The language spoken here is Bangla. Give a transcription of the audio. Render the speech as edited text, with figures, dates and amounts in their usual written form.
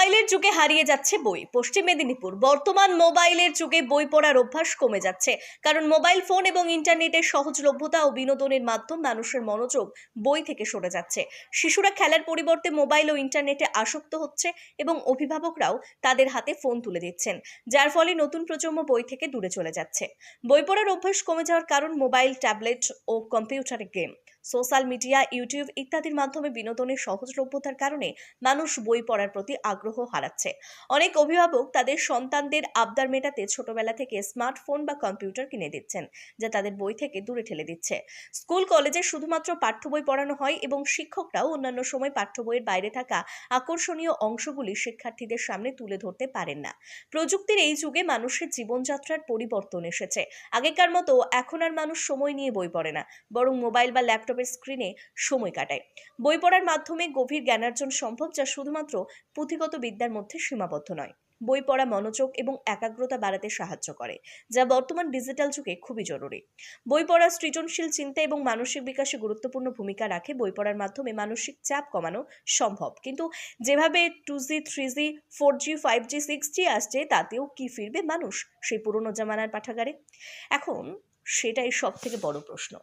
মোবাইলের যুগে হারিয়ে যাচ্ছে বই। পশ্চিম মেদিনীপুর বর্তমান মোবাইলের যুগে বই পড়ার অভ্যাস কমে যাচ্ছে, কারণ মোবাইল ফোন এবং ইন্টারনেটের সহজলভ্যতা ও বিনোদনের মাধ্যম মানুষের মনোযোগ বই থেকে সরে যাচ্ছে। শিশুরা খেলার পরিবর্তে মোবাইল ও ইন্টারনেটে আসক্ত হচ্ছে এবং অভিভাবকরাও তাদের হাতে ফোন তুলে দিচ্ছেন, যার ফলে নতুন প্রজন্ম বই থেকে দূরে চলে যাচ্ছে। বই পড়ার অভ্যাস কমে যাওয়ার কারণ মোবাইল, ট্যাবলেট ও কম্পিউটারে গেম, সোশ্যাল মিডিয়া, ইউটিউব ইত্যাদির মাধ্যমে বিনোদনের সহজলভ্যতার কারণে মানুষ বই পড়ার প্রতি আগ্রহ হারাচ্ছে। অনেক অভিভাবক তাদের সন্তানদের আবদার মেটাতে ছোটবেলা থেকে স্মার্টফোন বা কম্পিউটার কিনে দিচ্ছেন, যা তাদের বই থেকে দূরে ঠেলে দিচ্ছে। স্কুল কলেজে শুধুমাত্র পাঠ্য বই পড়ানো হয় এবং শিক্ষকরাও অন্যান্য সময় পাঠ্য বইয়ের বাইরে থাকা আকর্ষণীয় অংশগুলি শিক্ষার্থীদের সামনে তুলে ধরতে পারেন না। প্রযুক্তির এই যুগে মানুষের জীবনযাত্রার পরিবর্তন এসেছে। আগেকার মতো এখন আর মানুষ সময় নিয়ে বই পড়ে না, বরং মোবাইল বা ল্যাপটপের স্ক্রিনে সময় কাটায়। বই পড়ার মাধ্যমে গভীর জ্ঞানার্জন সম্ভব, যা শুধুমাত্র পুঁথিগত বিদ্যার মধ্যে সীমাবদ্ধ নয়। বই পড়া মনোযোগ এবং একাগ্রতা বাড়াতে সাহায্য করে, যা বর্তমান ডিজিটাল যুগে খুবই জরুরি। বই পড়া সৃজনশীল চিন্তা এবং মানসিক বিকাশে গুরুত্বপূর্ণ ভূমিকা রাখে। বই পড়ার মাধ্যমে মানসিক চাপ কমানো সম্ভব, কিন্তু যেভাবে 2G, 3G, 4G, 5G, 6G আসছে, তাতেও কি ফিরবে মানুষ সেই পুরনো জামানার পাঠাগারে? এখন সেটাই সব থেকে বড় প্রশ্ন।